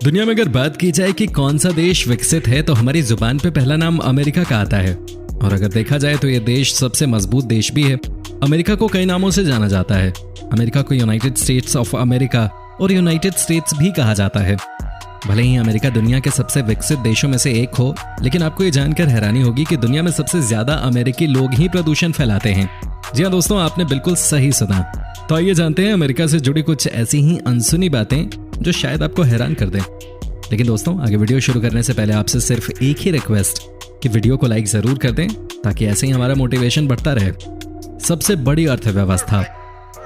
दुनिया में अगर बात की जाए कि कौन सा देश विकसित है तो हमारी जुबान पे पहला नाम अमेरिका का आता है। और अगर देखा जाए तो ये देश सबसे मजबूत देश भी है। अमेरिका को कई नामों से जाना जाता है। अमेरिका को यूनाइटेड स्टेट्स ऑफ अमेरिका और यूनाइटेड स्टेट्स भी कहा जाता है। भले ही अमेरिका दुनिया के सबसे विकसित देशों में से एक हो, लेकिन आपको ये जानकर हैरानी होगी कि दुनिया में सबसे ज्यादा अमेरिकी लोग ही प्रदूषण फैलाते हैं। जी हाँ दोस्तों, आपने बिल्कुल सही सुना। तो आइए जानते हैं अमेरिका से जुड़ी कुछ ऐसी ही अनसुनी बातें जो शायद आपको हैरान कर दें। लेकिन दोस्तों, आगे वीडियो शुरू करने से पहले आपसे सिर्फ एक ही रिक्वेस्ट कि वीडियो को लाइक जरूर कर दें ताकि ऐसे ही हमारा मोटिवेशन बढ़ता रहे। सबसे बड़ी अर्थव्यवस्था।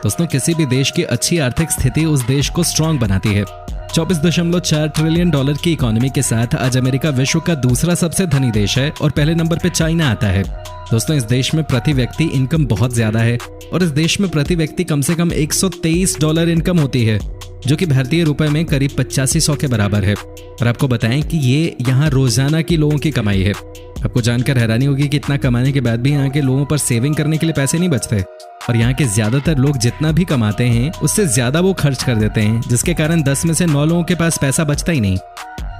दोस्तों, किसी भी देश की अच्छी आर्थिक स्थिति उस देश को स्ट्रांग बनाती है। 24.4 ट्रिलियन डॉलर की इकोनॉमी के साथ आज अमेरिका विश्व का दूसरा सबसे धनी देश है और पहले नंबर पे चाइना आता है। दोस्तों, इस देश में प्रति व्यक्ति इनकम बहुत ज्यादा है और इस देश में प्रति व्यक्ति कम से कम $123 इनकम होती है, जो कि भारतीय रुपए में करीब 8500 के बराबर है। और आपको बताएं कि ये यहाँ रोजाना की लोगों की कमाई है। आपको जानकर हैरानी होगी कि इतना कमाने के बाद भी यहाँ के लोगों पर सेविंग करने के लिए पैसे नहीं बचते और यहाँ के ज्यादातर लोग जितना भी कमाते हैं उससे ज्यादा वो खर्च कर देते हैं, जिसके कारण 10 में से 9 लोगों के पास पैसा बचता ही नहीं।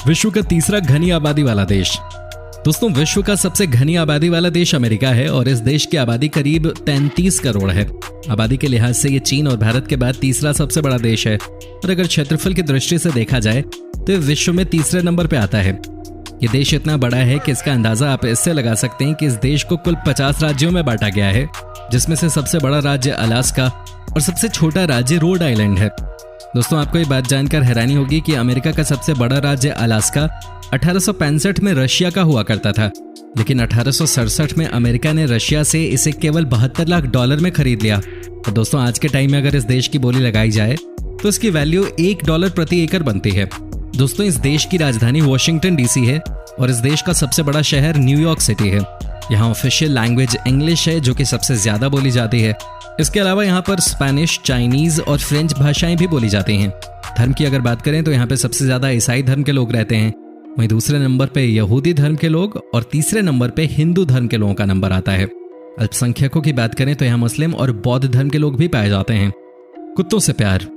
विश्व का तीसरा घनी आबादी वाला देश। दोस्तों, विश्व का सबसे घनी आबादी वाला देश अमेरिका है और इस देश की आबादी करीब 33 करोड़ है। आबादी के लिहाज से ये चीन और भारत के बाद तीसरा सबसे बड़ा देश है और अगर क्षेत्रफल की दृष्टि से देखा जाए तो विश्व में तीसरे नंबर पे आता है। ये देश इतना बड़ा है कि इसका अंदाजा आप इससे लगा सकते हैं कि इस देश को कुल 50 राज्यों में बांटा गया है, जिसमें से सबसे बड़ा राज्य अलास्का और सबसे छोटा राज्य रोड आइलैंड है। दोस्तों, आपको ये बात जानकर हैरानी होगी कि अमेरिका का सबसे बड़ा राज्य अलास्का 1865 में रशिया का हुआ करता था, लेकिन 1867 में अमेरिका ने रशिया से इसे केवल $72 लाख में खरीद लिया। और दोस्तों, आज के टाइम में अगर इस देश की बोली लगाई जाए तो इसकी वैल्यू $1 प्रति एकड़ बनती है। दोस्तों, इस देश की राजधानी वॉशिंगटन डीसी है और इस देश का सबसे बड़ा शहर न्यूयॉर्क सिटी है। यहाँ ऑफिशियल लैंग्वेज इंग्लिश है, जो कि सबसे ज्यादा बोली जाती है। इसके अलावा यहाँ पर स्पेनिश, चाइनीज और फ्रेंच भाषाएं भी बोली जाती हैं। धर्म की अगर बात करें तो यहाँ पे सबसे ज्यादा ईसाई धर्म के लोग रहते हैं, वहीं दूसरे नंबर पे यहूदी धर्म के लोग और तीसरे नंबर पे हिंदू धर्म के लोगों का नंबर आता है। अल्पसंख्यकों की बात करें तो यहाँ मुस्लिम और बौद्ध धर्म के लोग भी पाए जाते हैं। कुत्तों से प्यार।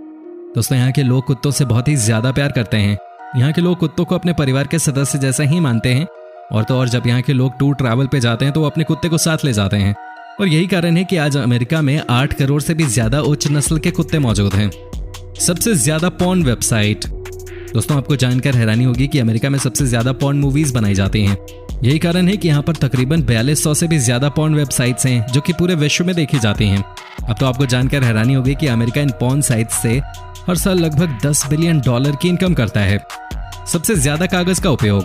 दोस्तों, यहाँ के लोग कुत्तों से बहुत ही ज्यादा प्यार करते हैं। यहाँ के लोग कुत्तों को अपने परिवार के सदस्य जैसा ही मानते हैं और तो और जब यहाँ के लोग टूर ट्रैवल पे जाते हैं तो वो अपने कुत्ते को साथ ले जाते हैं। और यही कारण है कि आज अमेरिका में 8 करोड़ से भी ज्यादा उच्च नस्ल के कुत्ते मौजूद हैं। सबसे ज्यादा पॉर्न वेबसाइट। दोस्तों, आपको जानकर हैरानी होगी कि अमेरिका में सबसे ज्यादा पॉर्न मूवीज बनाई जाती हैं। यही कारण है कि यहाँ पर तकरीबन 4200 से भी ज्यादा पॉर्न वेबसाइट्स हैं, जो कि पूरे विश्व में देखी जाती हैं। अब तो आपको जानकर हैरानी होगी कि अमेरिका इन पॉर्न साइट्स से हर साल लगभग $10 बिलियन की इनकम करता है। सबसे ज्यादा कागज का उपयोग।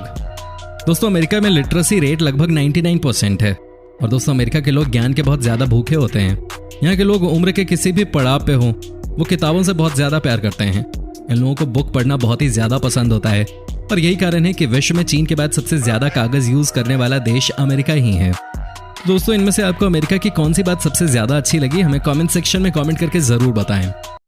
दोस्तों, अमेरिका में लिटरेसी रेट लगभग 99% है और दोस्तों, अमेरिका के लोग ज्ञान के बहुत ज्यादा भूखे होते हैं। यहाँ के लोग उम्र के किसी भी पड़ाव पे हों, वो किताबों से बहुत ज्यादा प्यार करते हैं। इन लोगों को बुक पढ़ना बहुत ही ज्यादा पसंद होता है और यही कारण है कि विश्व में चीन के बाद सबसे ज्यादा कागज यूज करने वाला देश अमेरिका ही है। दोस्तों, इनमें से आपको अमेरिका की कौन सी बात सबसे ज्यादा अच्छी लगी, हमें कमेंट सेक्शन में कमेंट करके जरूर बताएं।